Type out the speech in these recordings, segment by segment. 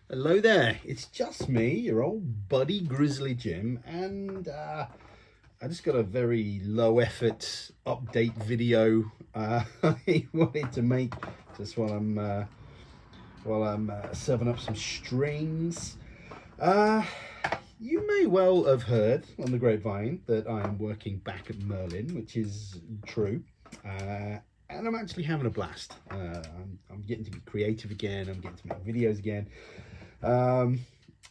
Hello there, it's just me, your old buddy Grizzly Jim, and I just got a very low effort update video I wanted to make just while I'm serving up some strings. You may well have heard on the grapevine that I am working back at Merlin, which is true. And I'm actually having a blast. I'm getting to be creative again. I'm getting to make videos again. And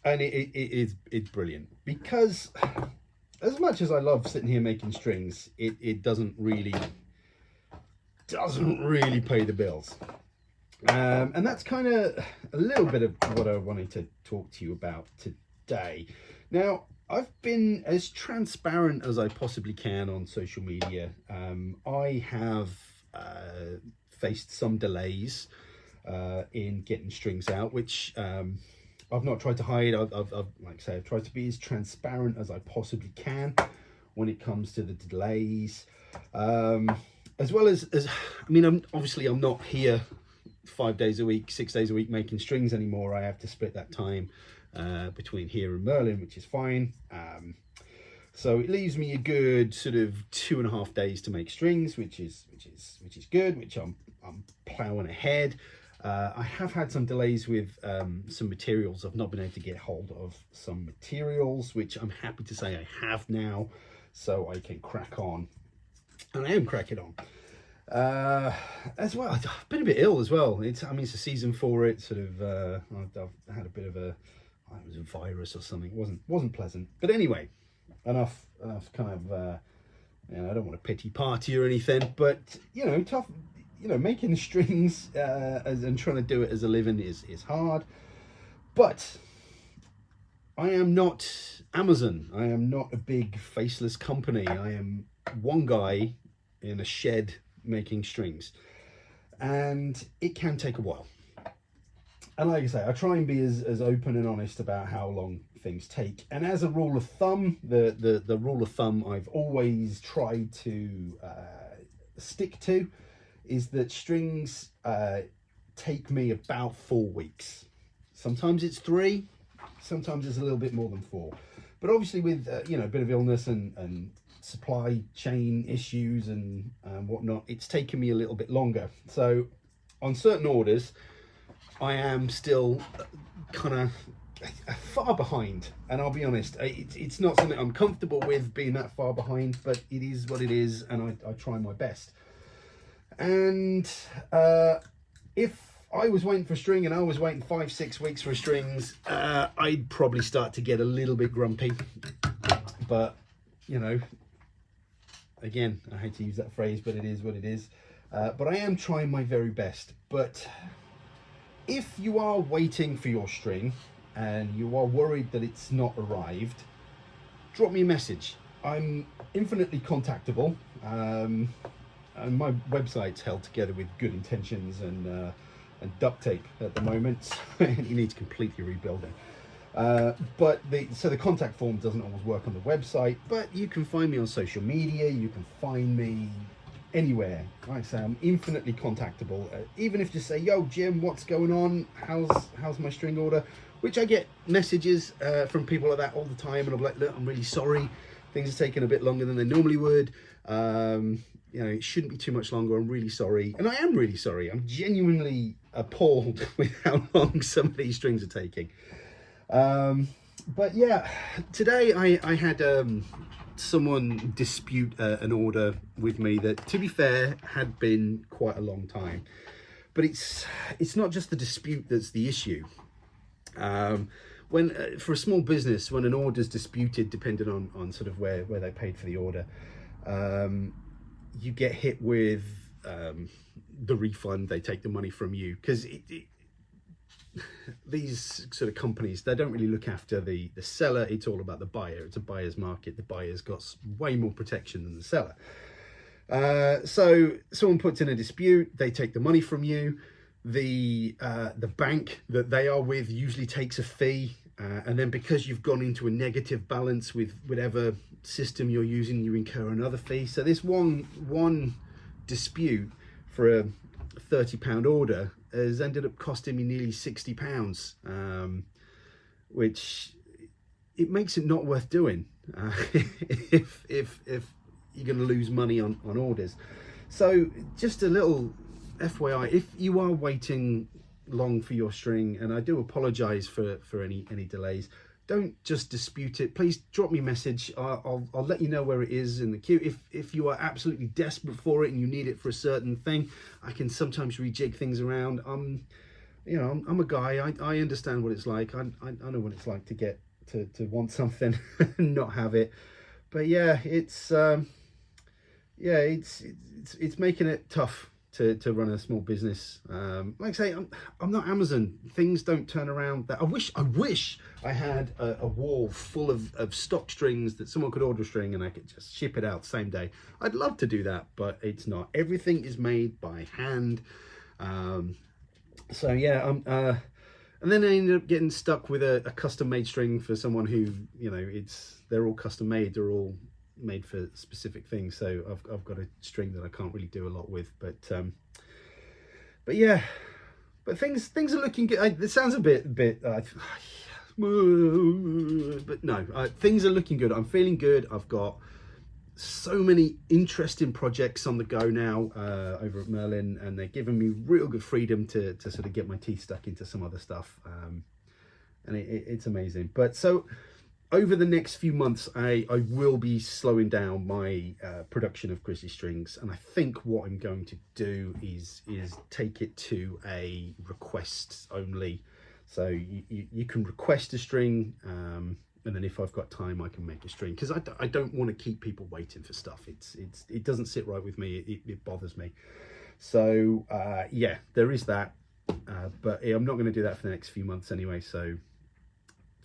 it's brilliant because as much as I love sitting here making strings, it doesn't really pay the bills. And that's kind of a little bit of what I wanted to talk to you about today. Now, I've been as transparent as I possibly can on social media. I have faced some delays in getting strings out, which I've not tried to hide. I've like I say, I've tried to be as transparent as I possibly can when it comes to the delays, as well as I mean, I'm not here 5 days a week, 6 days a week making strings anymore. I have to split that time between here and Merlin, which is fine. So it leaves me a good sort of 2.5 days to make strings, which is good, which I'm plowing ahead. I have had some delays with some materials. I've not been able to get hold of some materials, which I'm happy to say I have now, so I can crack on. And I am cracking on. As well, I've been a bit ill as well. It's a season for it. Sort of, I've had a bit of it was a virus or something. It wasn't pleasant. But anyway, enough kind of. I don't want a pity party or anything, but tough. Making strings and trying to do it as a living is hard. But I am not Amazon. I am not a big faceless company. I am one guy in a shed making strings, and it can take a while. And like I say, I try and be as open and honest about how long things take. And as a rule of thumb, the rule of thumb I've always tried to stick to is that strings take me about 4 weeks. Sometimes it's 3, sometimes it's a little bit more than 4. But obviously with a bit of illness and supply chain issues and whatnot, it's taken me a little bit longer. So on certain orders, I am still kind of far behind, and I'll be honest, it's not something I'm comfortable with being that far behind, but it is what it is, and I try my best. And if I was waiting for a string and I was waiting 5-6 weeks for strings, I'd probably start to get a little bit grumpy. But again, I hate to use that phrase, but it is what it is. But I am trying my very best. But if you are waiting for your string and you are worried that it's not arrived, drop me a message. I'm infinitely contactable. And my website's held together with good intentions and duct tape at the moment. It needs completely rebuilding. But the contact form doesn't always work on the website, but you can find me on social media. You can find me anywhere. Like I say, I'm infinitely contactable. Even if you say, "Yo, Jim, what's going on? How's my string order?" Which I get messages from people like that all the time, and I'm like, "Look, I'm really sorry. Things are taking a bit longer than they normally would. It shouldn't be too much longer. I'm really sorry." And I am really sorry. I'm genuinely appalled with how long some of these strings are taking. But yeah, today I had someone dispute an order with me that, to be fair, had been quite a long time. But it's not just the dispute that's the issue. When for a small business, when an order's disputed, depending on sort of where they paid for the order, you get hit with the refund. They take the money from you because these sort of companies, they don't really look after the seller. It's all about the buyer. It's a buyer's market. The buyer's got way more protection than the seller. So someone puts in a dispute, they take the money from you. The bank that they are with usually takes a fee, and then because you've gone into a negative balance with whatever system you're using, you incur another fee. So this one dispute for a £30 order has ended up costing me nearly £60, which it makes it not worth doing if you're going to lose money on orders. So just a little FYI, if you are waiting long for your string, and I do apologize for any delays, don't just dispute it. Please drop me a message. I'll let you know where it is in the queue. If you are absolutely desperate for it and you need it for a certain thing, I can sometimes rejig things around. I'm a guy. I understand what it's like. I know what it's like to get to want something and not have it. But yeah, it's making it tough to run a small business. Like I say, I'm not Amazon. Things don't turn around. That I wish I had a wall full of stock strings that someone could order a string and I could just ship it out same day. I'd love to do that, but it's not. Everything is made by hand. So yeah, and then I ended up getting stuck with a custom made string for someone who, they're all custom made. They're all made for specific things, so I've got a string that I can't really do a lot with, but yeah, but things are looking good. It sounds a bit but no, things are looking good. I'm feeling good. I've got so many interesting projects on the go now over at Merlin, and they're giving me real good freedom to sort of get my teeth stuck into some other stuff, and it's amazing. But so over the next few months, I will be slowing down my production of Grizzly strings, and I think what I'm going to do is take it to a request only. So you can request a string, and then if I've got time, I can make a string, because I don't want to keep people waiting for stuff. It doesn't sit right with me. It bothers me. So yeah, there is that, but I'm not going to do that for the next few months anyway. So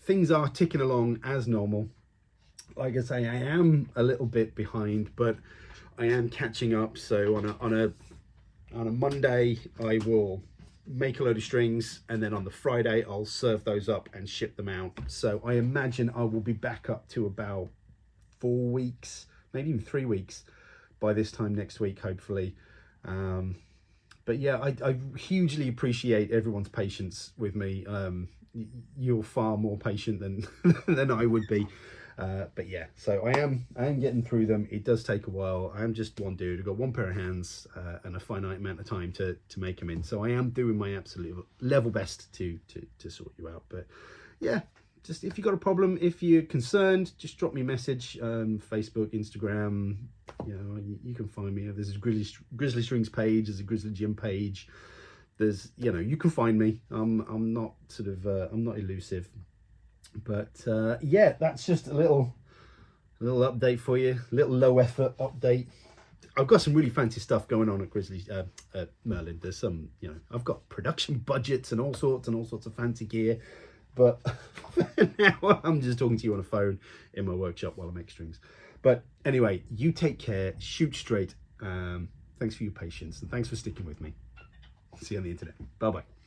things are ticking along as normal. Like I say, I am a little bit behind, but I am catching up. So on a Monday, I will make a load of strings, and then on the Friday, I'll serve those up and ship them out. So I imagine I will be back up to about 4 weeks, maybe even 3 weeks by this time next week, hopefully. But yeah, I hugely appreciate everyone's patience with me. You're far more patient than I would be, but yeah, so I am getting through them. It does take a while. I am just one dude. I've got one pair of hands and a finite amount of time to make them in, so I am doing my absolute level best to sort you out. But yeah, just if you've got a problem, if you're concerned, just drop me a message. Facebook, Instagram, you can find me. There's a Grizzly Strings page, there's a Grizzly Gym page. There's, you can find me. I'm not I'm not elusive, but yeah, that's just a little update for you. A little low effort update. I've got some really fancy stuff going on at Grizzly, at Merlin. There's some, I've got production budgets and all sorts of fancy gear. But now I'm just talking to you on a phone in my workshop while I make strings. But anyway, you take care. Shoot straight. Thanks for your patience, and thanks for sticking with me. See you on the internet. Bye-bye.